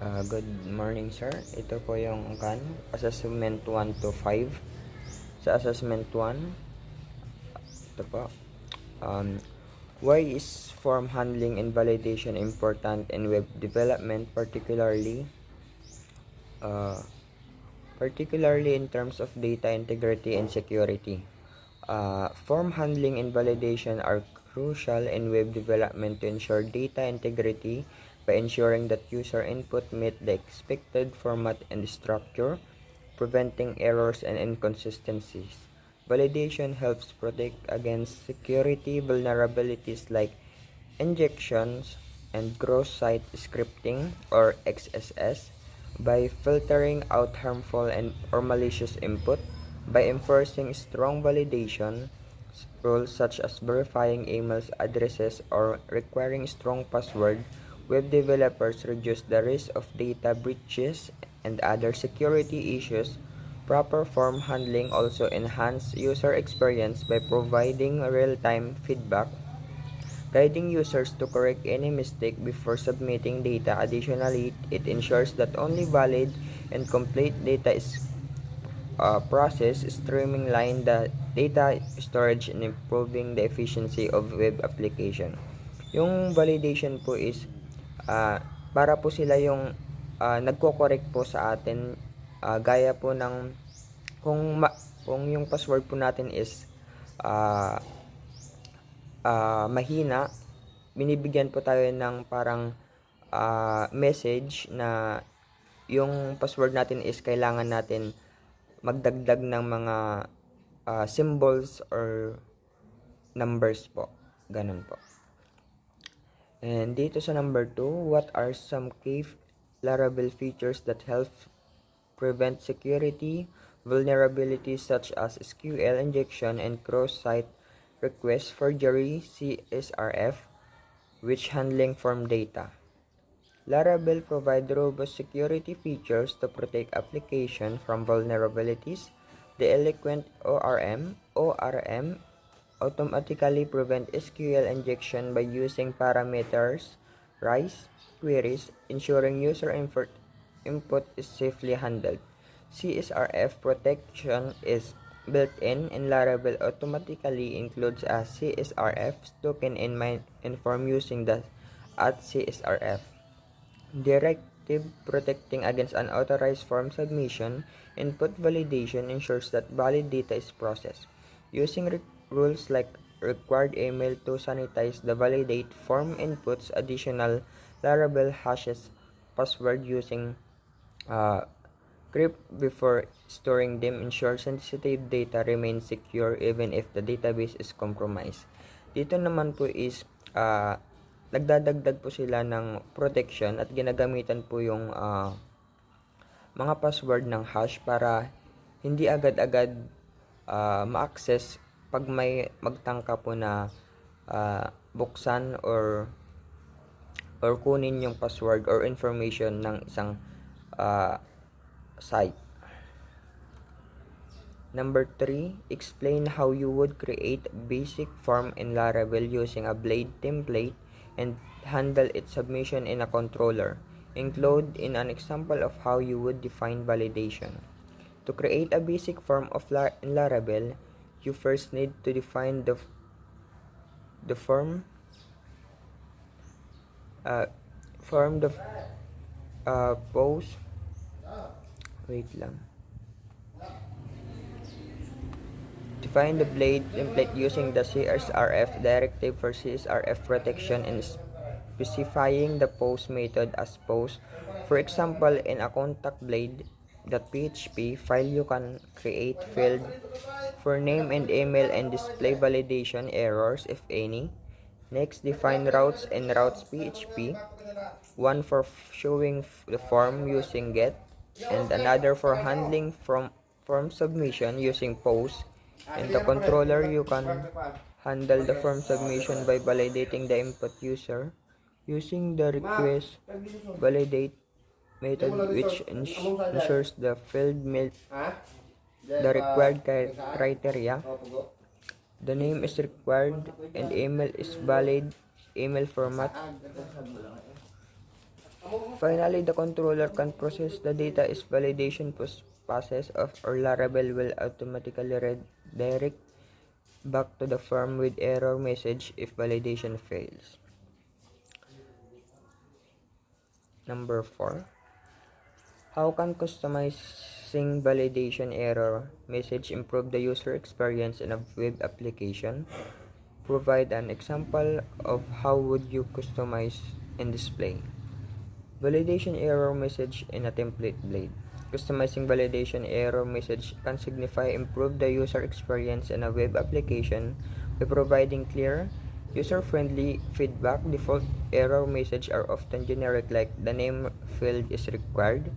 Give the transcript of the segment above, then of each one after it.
Good morning, sir. Ito po yung assessment 1 to 5. Sa assessment 1, ito po. Why is form handling and validation important in web development, particularly in terms of data integrity and security? Form handling and validation are crucial in web development to ensure data integrity by ensuring that user input meet the expected format and structure, preventing errors and inconsistencies. Validation helps protect against security vulnerabilities like injections and cross-site scripting or XSS by filtering out harmful and or malicious input, by enforcing strong validation rules such as verifying email addresses or requiring strong password. Web developers reduce the risk of data breaches and other security issues. Proper form handling also enhances user experience by providing real-time feedback, guiding users to correct any mistake before submitting data. Additionally, it ensures that only valid and complete data is processed, streamlining the data storage and improving the efficiency of web application. Yung validation po is para po sila yung nagko-correct po sa atin, gaya po ng kung yung password po natin is uh, mahina, binibigyan po tayo ng parang message na yung password natin is kailangan natin magdagdag ng mga symbols or numbers po. Ganun po. And dito sa number 2, what are some key Laravel features that help prevent security vulnerabilities such as SQL injection and cross-site request forgery, CSRF, which handling form data? Laravel provides robust security features to protect application from vulnerabilities. The eloquent ORM automatically prevent SQL injection by using parameters rise queries, ensuring user input is safely handled. CSRF protection is built-in, and Laravel automatically includes a CSRF token in form using the @CSRF directive protecting against unauthorized form submission. Input validation ensures that valid data is processed. Using rules like required email to sanitize the validate form inputs, additional Laravel hashes password using crypt before storing them ensures sensitive data remains secure even if the database is compromised. Dito naman po is nagdadagdag po sila ng protection at ginagamitan po yung mga password ng hash para hindi agad-agad ma-access pag may magtangka po na buksan or kunin yung password or information ng isang site. Number 3, explain how you would create a basic form in Laravel using a Blade template and handle its submission in a controller. Include in an example of how you would define validation. To create a basic form in Laravel, you first need to define the form post. Wait lang. Define the Blade template using the CSRF directive for CSRF protection and specifying the post method as post. For example, in a contact blade.php file, you can create field for name and email and display validation errors if any. Next, define routes in routes.php, one for showing the form using get, and another for handling form submission using post. In the controller, you can handle the form submission by validating the input user using the request validate method, which ensures the field meet the required criteria. The name is required and email is valid email format. Finally, the controller can process the data is validation process of or Laravel will automatically redirect back to the firm with error message if validation fails. Number 4. How can customizing validation error message improve the user experience in a web application? Provide an example of how would you customize and display validation error message in a template blade. Customizing validation error message can signify improve the user experience in a web application by providing clear, user-friendly feedback. Default error message are often generic like the name field is required,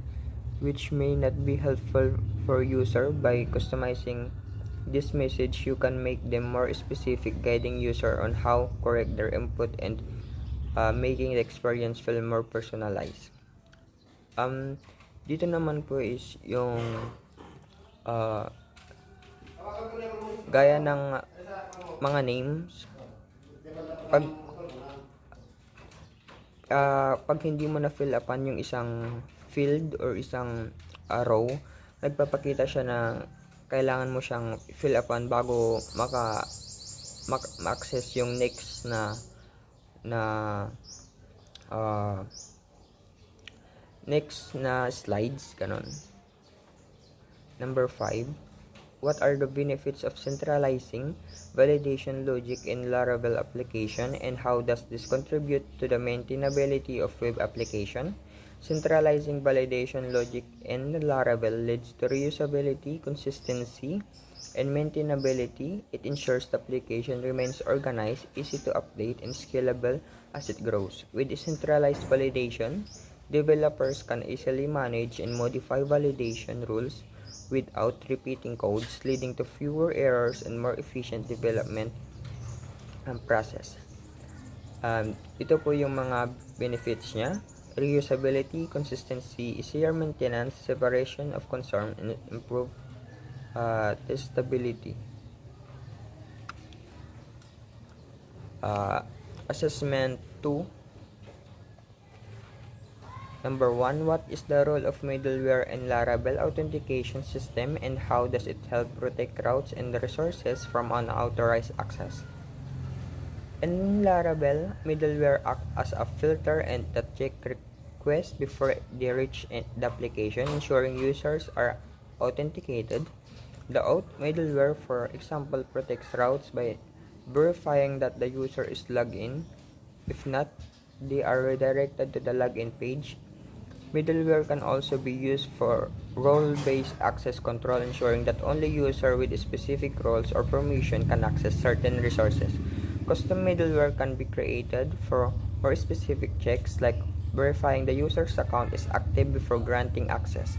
which may not be helpful for user. By customizing this message, you can make them more specific, guiding user on how correct their input and making the experience feel more personalized. Dito naman po is yung uh, gaya ng mga names. Pag hindi mo na fill upan yung isang field or isang row, nagpapakita siya na kailangan mo siyang fill upan bago ma-access yung next na slides, ganon. Number 5. What are the benefits of centralizing validation logic in Laravel application and how does this contribute to the maintainability of web application? Centralizing validation logic in Laravel leads to reusability, consistency, and maintainability. It ensures the application remains organized, easy to update, and scalable as it grows. With decentralized validation, developers can easily manage and modify validation rules without repeating codes, leading to fewer errors and more efficient development process. Ito po yung mga benefits niya: reusability, consistency, easier maintenance, separation of concern, and improved testability. Assessment 2. Number 1. What is the role of middleware in Laravel authentication system and how does it help protect routes and resources from unauthorized access? In Laravel, middleware act as a filter and that check requests before they reach the application, ensuring users are authenticated. The auth middleware, for example, protects routes by verifying that the user is logged in. If not, they are redirected to the login page. Middleware can also be used for role-based access control, ensuring that only users with specific roles or permission can access certain resources. Custom middleware can be created for more specific checks, like verifying the user's account is active before granting access.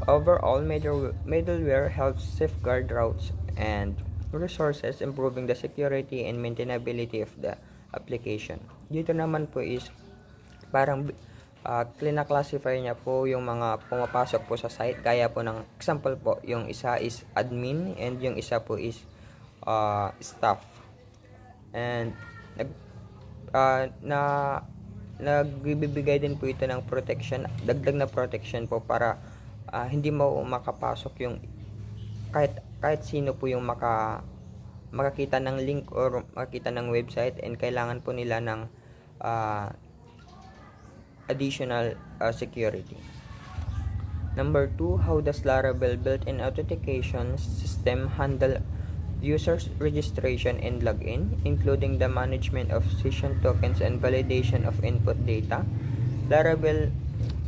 Overall, middleware helps safeguard routes and resources, improving the security and maintainability of the application. Dito naman po is parang classify niya po yung mga pumapasok po sa site. Kaya po ng example po, yung isa is admin and yung isa po is staff. And nagbibigay din po ito ng protection, dagdag na protection po para hindi mo makapasok yung kahit sino po yung makakita ng link or makakita ng website, and kailangan po nila ng additional security. Number 2, how does Laravel built-in authentication system handle users registration and login, including the management of session tokens and validation of input data? Laravel's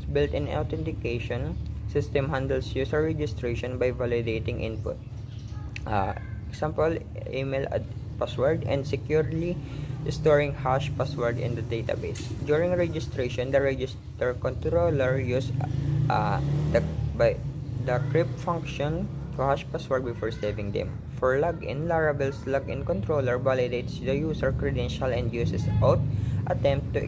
built-in authentication system handles user registration by validating input, example, email password, and securely storing hash password in the database. During registration, the register controller uses the crypt function to hash password before saving them. For login, Laravel's login controller validates the user credential and uses auth attempt to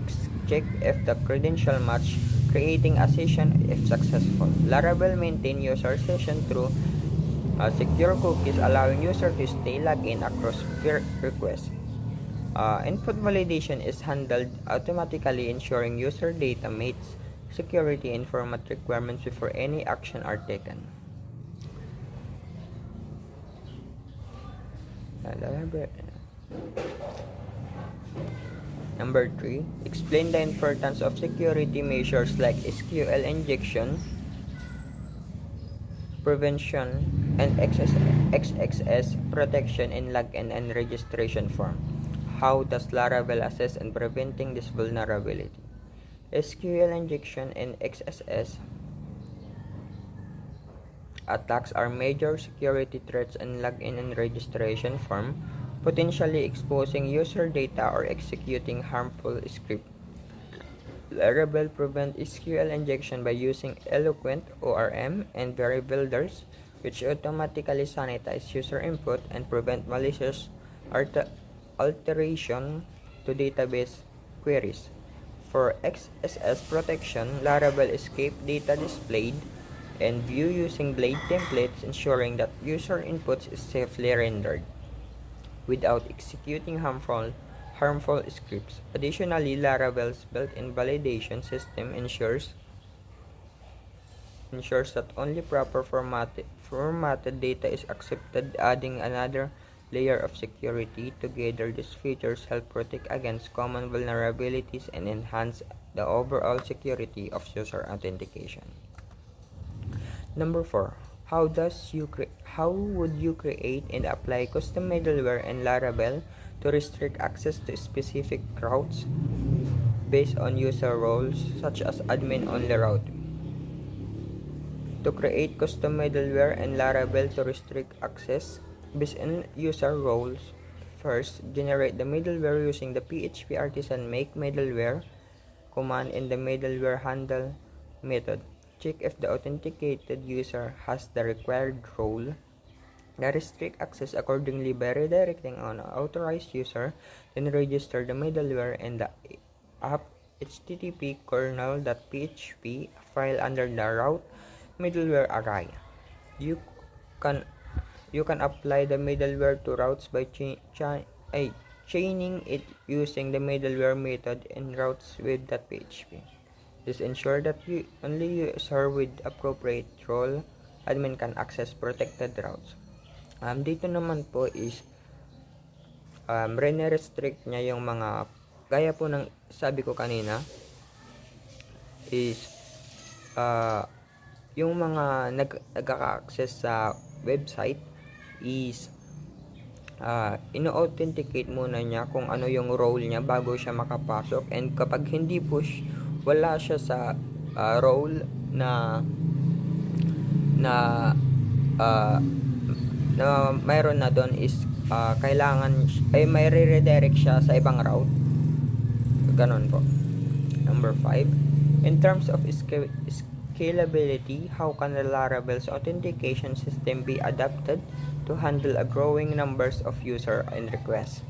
check if the credential match, creating a session if successful. Laravel maintains user session through secure cookies, allowing user to stay logged in across requests. Input validation is handled automatically, ensuring user data meets security and format requirements before any action are taken. Number 3, explain the importance of security measures like SQL injection, prevention, and XXS protection in login and registration form. How does Laravel assess and preventing this vulnerability? SQL injection and XSS attacks are major security threats in login and registration form, potentially exposing user data or executing harmful script. Laravel prevents SQL injection by using Eloquent ORM and Very Builders, which automatically sanitize user input and prevent malicious alteration to database queries. For XSS protection, Laravel escape data displayed and view using Blade templates, ensuring that user inputs is safely rendered without executing harmful scripts. Additionally, Laravel's built-in validation system ensures that only proper formatted data is accepted, adding another layer of security. Together, these features help protect against common vulnerabilities and enhance the overall security of user authentication. Number 4. How would you create and apply custom middleware in Laravel to restrict access to specific routes based on user roles, such as admin-only route? To create custom middleware in Laravel to restrict access based on user roles, first, generate the middleware using the PHP artisan make middleware command in the middleware handle method. Check if the authenticated user has the required role. Restrict access accordingly by redirecting an authorized user, then register the middleware in the app http kernel.php file under the route middleware array. You can apply the middleware to routes by chaining it using the middleware method in routes with .php. This ensures that only user with appropriate role admin can access protected routes. Dito naman po is restrict niya yung mga gaya po ng sabi ko kanina is yung mga nagkaka-access sa website is ino-authenticate muna niya kung ano yung role niya bago siya makapasok, and kapag hindi push wala siya sa role na mayroon na doon is kailangan ay may redirect siya sa ibang route. Ganon po. Number 5, in terms of scalability, how can the Laravel's authentication system be adapted to handle a growing numbers of user and requests?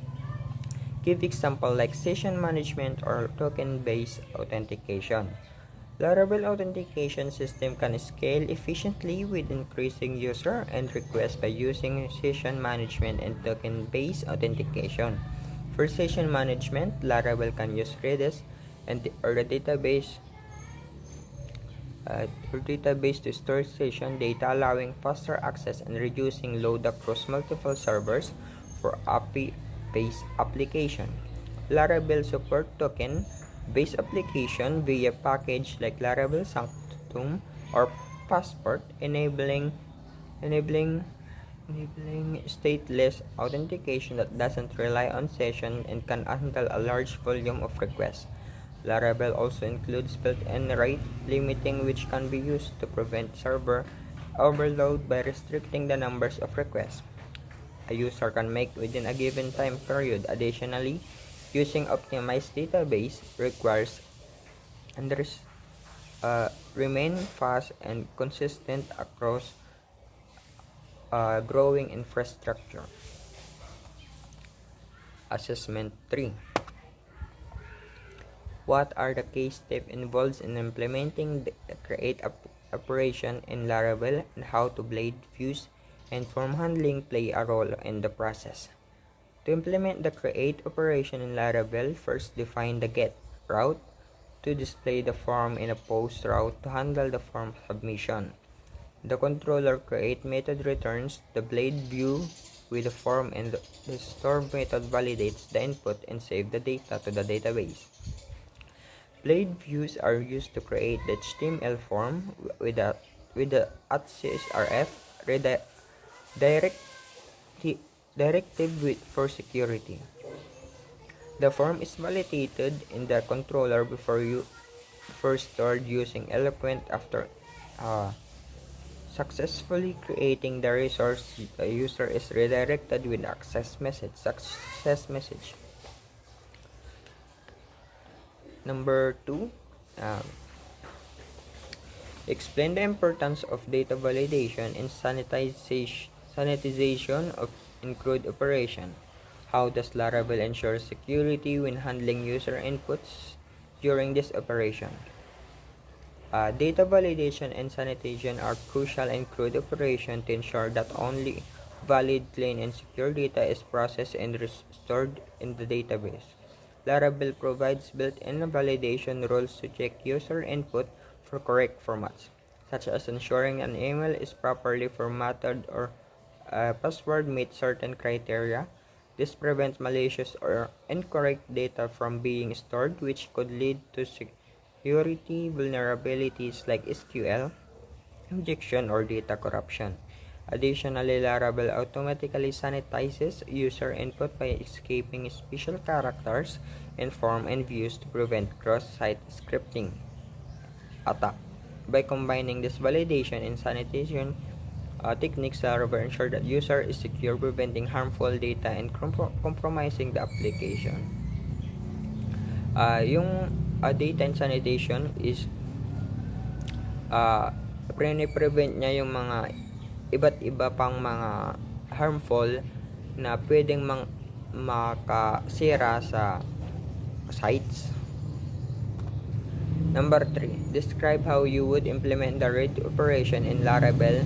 Give example like session management or token-based authentication. Laravel authentication system can scale efficiently with increasing user and requests by using session management and token-based authentication. For session management, Laravel can use Redis or the database to store session data, allowing faster access and reducing load across multiple servers. For API-based application, Laravel support token-based application via package like Laravel Sanctum or Passport, enabling stateless authentication that doesn't rely on session and can handle a large volume of requests. Laravel also includes built-in rate limiting, which can be used to prevent server overload by restricting the numbers of requests a user can make within a given time period. Additionally, using optimized database requires and remain fast and consistent across growing infrastructure. Assessment 3. What are the key steps involved in implementing the create operation in Laravel, and how to Blade views and form handling play a role in the process? To implement the create operation in Laravel, first define the get route to display the form in a post route to handle the form submission. The controller create method returns the blade view with the form, and the store method validates the input and save the data to the database. Blade views are used to create the HTML form with the @CSRF direct directive for security. The form is validated in the controller before stored using Eloquent. After successfully creating the resource, the user is redirected with success message. Number 2, explain the importance of data validation and sanitization of in-CRUD operation. How does Laravel ensure security when handling user inputs during this operation? Data validation and sanitation are crucial in CRUD operation to ensure that only valid, clean, and secure data is processed and stored in the database. Laravel provides built-in validation rules to check user input for correct formats, such as ensuring an email is properly formatted or password meets certain criteria. This prevents malicious or incorrect data from being stored, which could lead to security vulnerabilities like SQL injection or data corruption. Additionally, Laravel automatically sanitizes user input by escaping special characters in form and views to prevent cross-site scripting attack. By combining this validation and sanitation techniques, Laravel ensure that user is secure, preventing harmful data and compromising the application. Yung data and sanitation is prevent niya yung mga iba't iba pang mga harmful na pwedeng makasira sa sites. Number 3, describe how you would implement the read operation in Laravel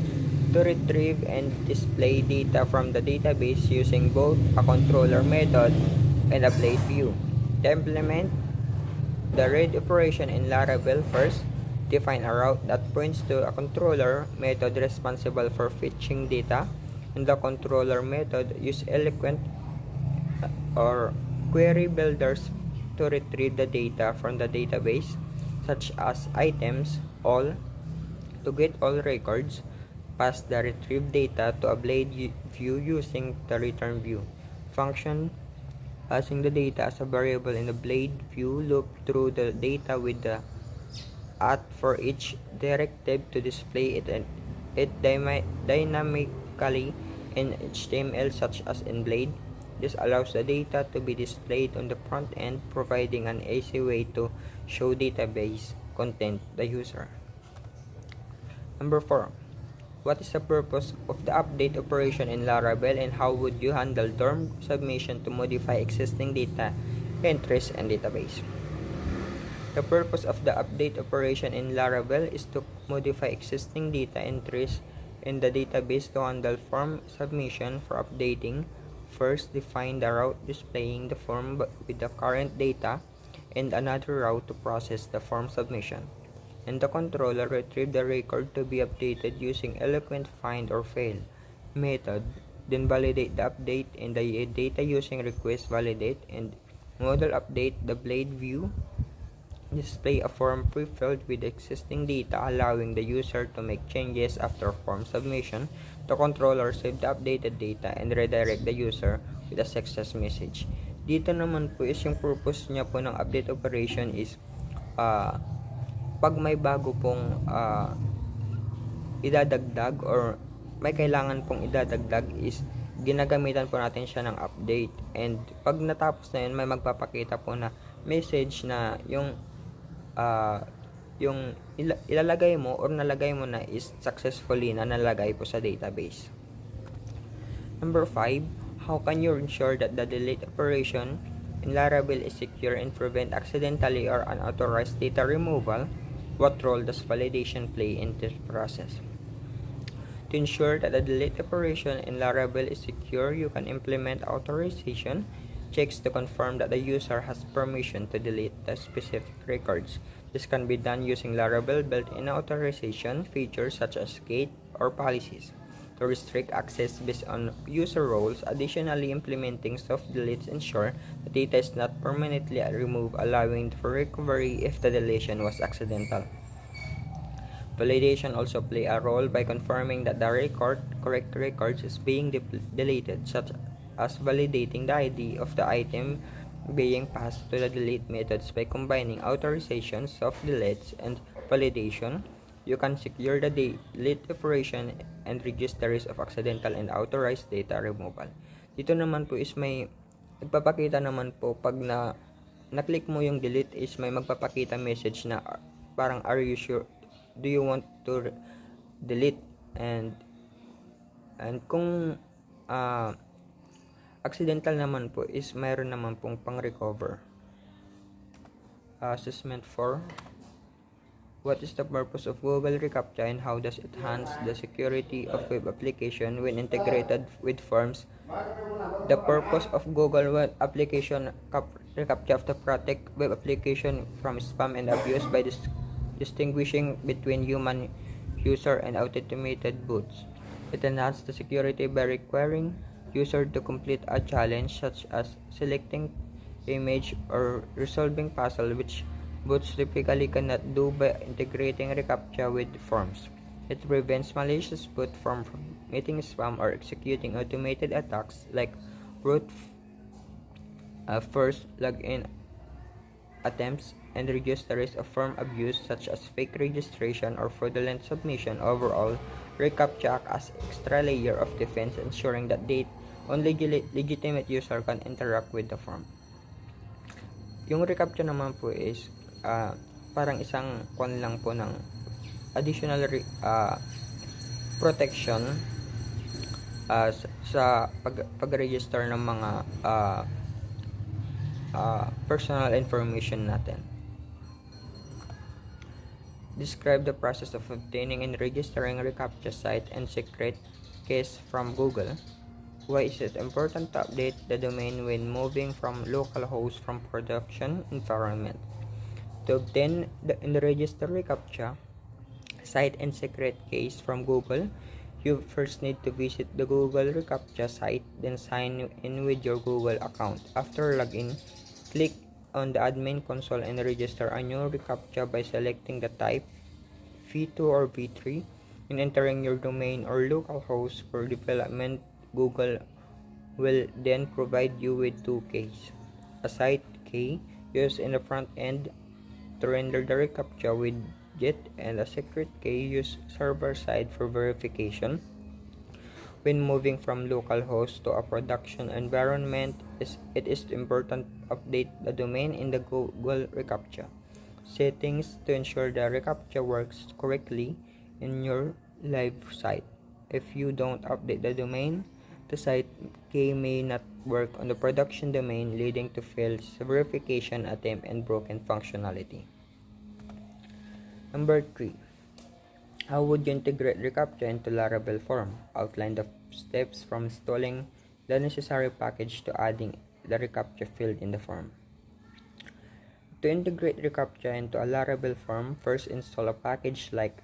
to retrieve and display data from the database using both a controller method and a blade view. To implement the read operation in Laravel, first, define a route that points to a controller method responsible for fetching data. In the controller method, use Eloquent or query builders to retrieve the data from the database, such as items, all, to get all records. Pass the retrieved data to a blade view using the return view function. Passing the data as a variable in the blade view, loop through the data with the for each directive to display it dynamically in HTML, such as in Blade. This allows the data to be displayed on the front end, providing an easy way to show database content the user. Number 4, what is the purpose of the update operation in Laravel, and how would you handle DORM submission to modify existing data entries and database? The purpose of the update operation in Laravel is to modify existing data entries in the database to handle form submission. For updating, first define the route displaying the form with the current data and another route to process the form submission. And the controller retrieve the record to be updated using Eloquent find or fail method, then validate the update in the data using request validate and model update. The blade view display a form pre-filled with existing data, allowing the user to make changes after form submission. The controller save the updated data and redirect the user with a success message. Dito naman po is yung purpose niya po ng update operation is pag may bago pong idadagdag or may kailangan pong idadagdag is ginagamitan po natin siya ng update, and pag natapos na yun may magpapakita po na message na yung ilalagay mo or nalagay mo na is successfully na nalagay po sa database. Number 5, how can you ensure that the delete operation in Laravel is secure and prevent accidentally or unauthorized data removal? What role does validation play in this process? To ensure that the delete operation in Laravel is secure, you can implement authorization checks to confirm that the user has permission to delete the specific records. This can be done using Laravel built-in authorization features such as gate or policies to restrict access based on user roles. Additionally, implementing soft deletes ensure the data is not permanently removed, allowing for recovery if the deletion was accidental. Validation also play a role by confirming that the correct records is being deleted, such as validating the ID of the item being passed to the delete methods. By combining authorizations, soft deletes, and validation, you can secure the delete operation and reduce the risk of accidental and authorized data removal. Dito naman po is may nagpapakita naman po pag na-click mo yung delete is may magpapakita message na parang are you sure, do you want to delete, and kung accidental naman po is mayroon naman pong pang-recover. Assessment 4. What is the purpose of Google reCAPTCHA and how does it enhance the security of web application when integrated with forms? The purpose of Google Web Application reCAPTCHA to protect web application from spam and abuse by distinguishing between human user and automated bots. It enhances the security by requiring user to complete a challenge such as selecting image or resolving puzzle, which bots typically cannot do by integrating reCAPTCHA with forms. It prevents malicious bots from committing spam or executing automated attacks like brute force login attempts, and reduce the risk of form abuse such as fake registration or fraudulent submission. Overall, reCAPTCHA acts as extra layer of defense, ensuring that only legitimate user can interact with the form. Yung reCAPTCHA naman po is parang isang lang po ng additional protection sa pag-register ng mga personal information natin. Describe the process of obtaining and registering reCAPTCHA site and secret keys from Google. Why is it important to update the domain when moving from localhost from production environment? To obtain and register reCAPTCHA site and secret keys from Google, you first need to visit the Google reCAPTCHA site, then sign in with your Google account. After login, click on the admin console and register a new reCAPTCHA by selecting the type v2 or v3 and entering your domain or localhost for development. Google will then provide you with two keys: a site key used in the front end to render the reCAPTCHA widget, and a secret key used server side for verification. When moving from localhost to a production environment, it is important to update the domain in the Google reCAPTCHA settings to ensure the reCAPTCHA works correctly in your live site. If you don't update the domain, the site key may not work on the production domain, leading to failed verification attempt and broken functionality. Number 3. How would you integrate reCAPTCHA into Laravel form? Outline the steps from installing the necessary package to adding the reCAPTCHA field in the form. To integrate reCAPTCHA into a Laravel form, first install a package like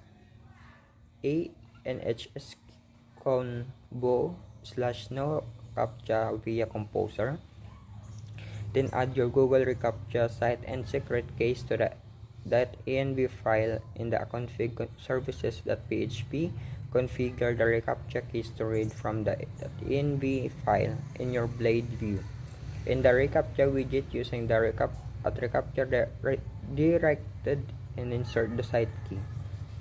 anhscombo/no-CAPTCHA via Composer. Then add your Google reCAPTCHA site and secret keys to that .env file in the config services.php. Configure the reCAPTCHA keys to read from the .env file in your Blade view. In the reCAPTCHA widget, using the reCAPTCHA directed and insert the site key.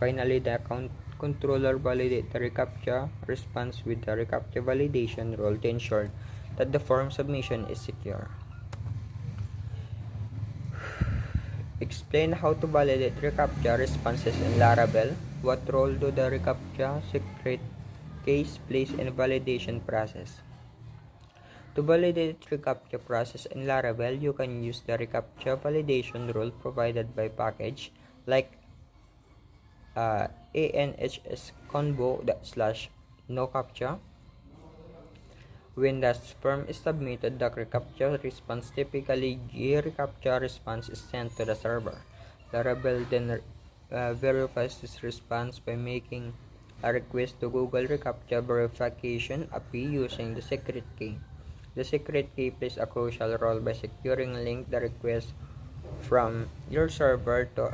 Finally, the account controller validate the reCAPTCHA response with the reCAPTCHA validation role to ensure that the form submission is secure. Explain how to validate reCAPTCHA responses in Laravel. What role do the reCAPTCHA secret keys plays in the validation process? To validate reCAPTCHA process in Laravel, you can use the reCAPTCHA validation rule provided by package like anhscombo/no-CAPTCHA. When the form is submitted, the reCAPTCHA response, typically reCAPTCHA response, is sent to the server. Laravel then verifies this response by making a request to Google reCAPTCHA verification API using the secret key. The secret key plays a crucial role by securing link the request from your server to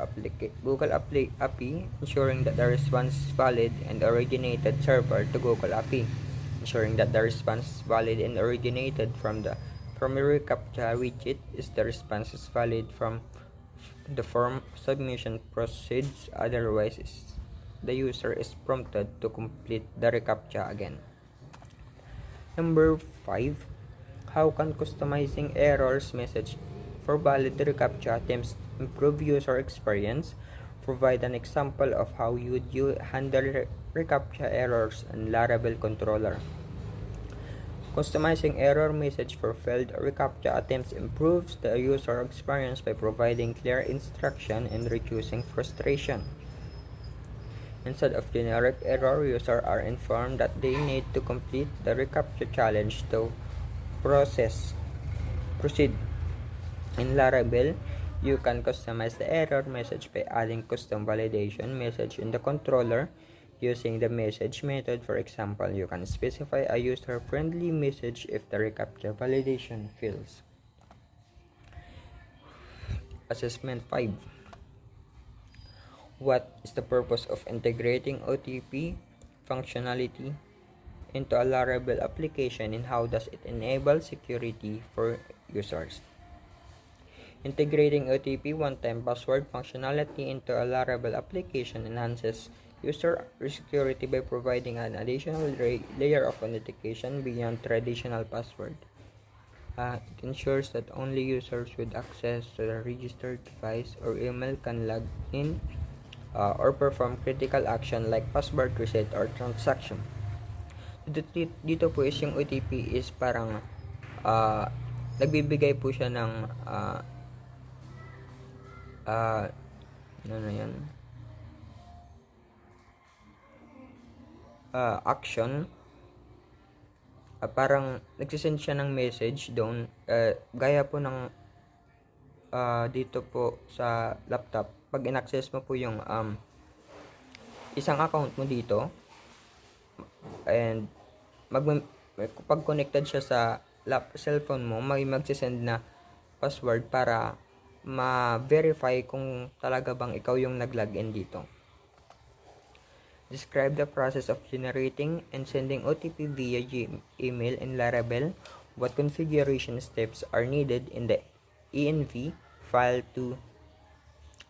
Google API, ensuring that the response is valid and originated server to Google API, ensuring that the response is valid and originated from your reCAPTCHA widget is the response is valid from the form submission proceeds, otherwise the user is prompted to complete the reCAPTCHA again. Number 5. How can customizing errors message for valid reCAPTCHA attempts improve user experience? Provide an example of how you handle reCAPTCHA errors in Laravel controller. Customizing error message for failed reCAPTCHA attempts improves the user experience by providing clear instruction and reducing frustration. Instead of generic error, users are informed that they need to complete the reCAPTCHA challenge to proceed. In Laravel, you can customize the error message by adding custom validation message in the controller using the message method. For example, you can specify a user-friendly message if the reCAPTCHA validation fails. Assessment 5. What is the purpose of integrating OTP functionality into a Laravel application, and how does it enable security for users? Integrating OTP one-time password functionality into a Laravel application enhances user security by providing an additional layer of authentication beyond traditional password. It ensures that only users with access to the registered device or email can log in or perform critical action like password reset or transaction. Dito po is yung OTP is parang nagbibigay po siya ng action, parang nagsisend siya ng message doon, gaya po ng dito po sa laptop. Pag in-access mo po yung isang account mo dito, and pag connected siya sa cellphone mo, may magsisend na password para ma-verify kung talaga bang ikaw yung nag-login dito. Describe the process of generating and sending OTP via email in Laravel. What configuration steps are needed in the env file to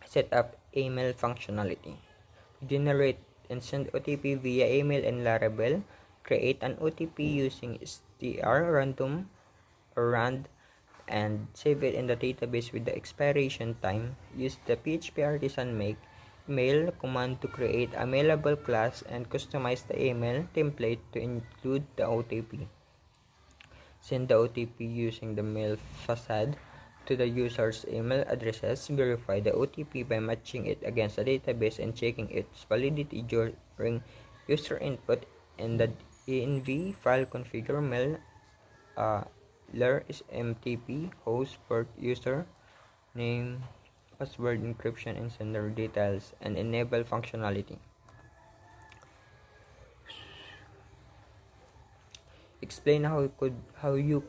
set up email functionality? Generate and send OTP via email in Laravel. Create an OTP using str random or rand and save it in the database with the expiration time. Use the PHP artisan make mail command to create a mailable class and customize the email template to include the OTP. Send the OTP using the mail facade to the user's email addresses. Verify the OTP by matching it against the database and checking its validity during user input. In the env file, configure mail lar is mtp host port user name password encryption and sender details and enable functionality. Explain how you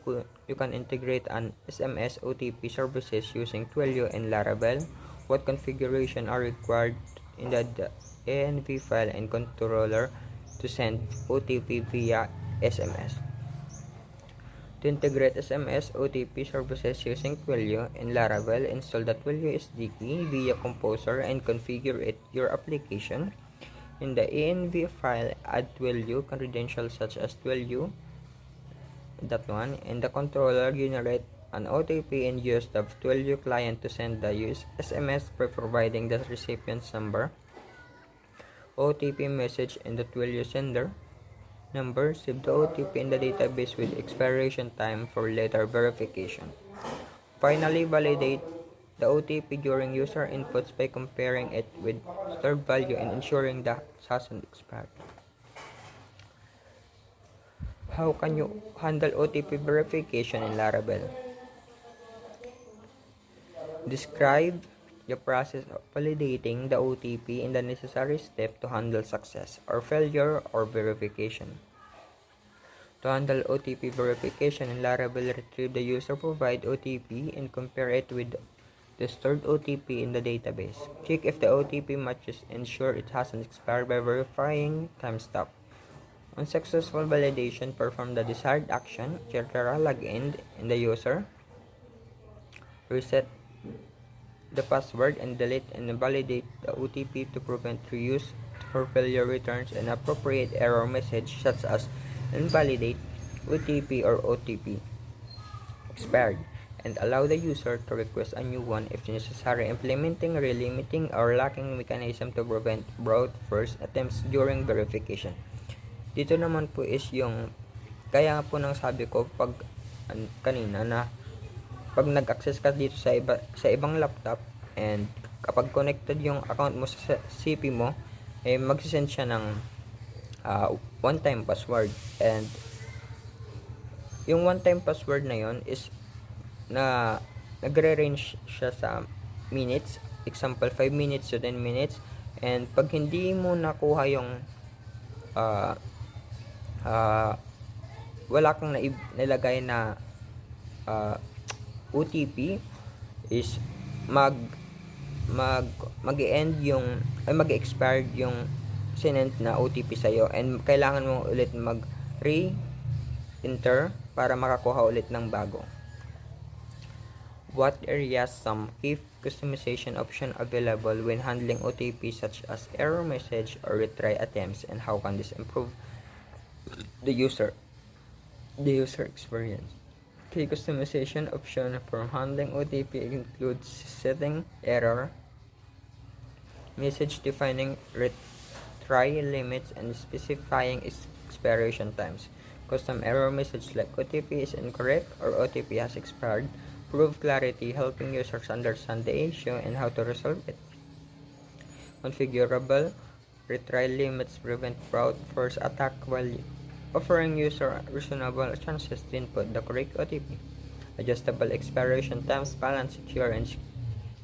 can integrate an SMS OTP services using Twilio and Laravel. What configuration are required in the env file and controller to send OTP via SMS? To integrate SMS OTP services using Twilio and Laravel, install the Twilio SDK via Composer and configure your application. In the env file, add Twilio credentials such as Twilio.1. In the controller, generate an OTP and use the Twilio client to send the SMS by providing the recipient's number, OTP message, and the Twilio sender number. Save the OTP in the database with expiration time for later verification. Finally, validate the OTP during user inputs by comparing it with stored value and ensuring that it hasn't expired. How can you handle OTP verification in Laravel? Describe the process of validating the OTP in the necessary step to handle success or failure or verification. To handle OTP verification, Laravel will retrieve the user provide OTP and compare it with the stored OTP in the database. Check if the OTP matches, ensure it hasn't expired by verifying timestamp. On successful validation, perform the desired action, etc. Login in the user, reset the password, and delete and invalidate the OTP to prevent reuse for failure returns an appropriate error message such as invalidate OTP or OTP expired, and allow the user to request a new one if necessary, implementing, relimiting, or locking mechanism to prevent brute force attempts during verification. Dito naman po is yung, kaya po nang sabi ko kanina na pag nag-access ka dito sa ibang laptop and kapag connected yung account mo sa CP mo, magsisend siya ng one-time password, and yung one-time password na yon is na nagre-range siya sa minutes, example 5 minutes to 10 minutes, and pag hindi mo nakuha yung wala kang nilagay na OTP is mag-end yung mag-expired yung sinend na OTP sa'yo, and kailangan mo ulit mag-re-enter para makakuha ulit ng bago. What areas some key customization option available when handling OTP such as error message or retry attempts, and how can this improve the user experience? Key customization option for handling OTP includes setting error message, defining retry limits, and specifying expiration times. Custom error message like OTP is incorrect or OTP has expired prove clarity, helping users understand the issue and how to resolve it. Configurable retry limits prevent brute force attack while offering user reasonable chances to input the correct OTP. Adjustable expiration times balance secure and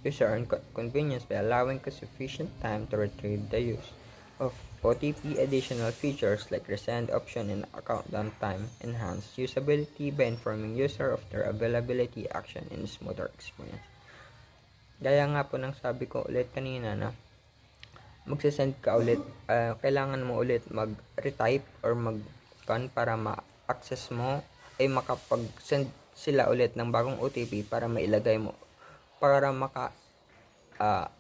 user convenience by allowing sufficient time to retrieve the use of OTP. Additional features like resend option and account downtime enhance usability by informing user of their availability, action, and smoother experience. Gaya nga po ng sabi ko ulit kanina na magsisend ka ulit, kailangan mo ulit mag-retype or para ma-access mo ay makapag-send sila ulit ng bagong OTP para mailagay mo para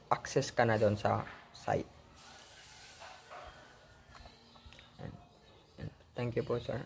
access ka na doon sa site. Thank you po, sir.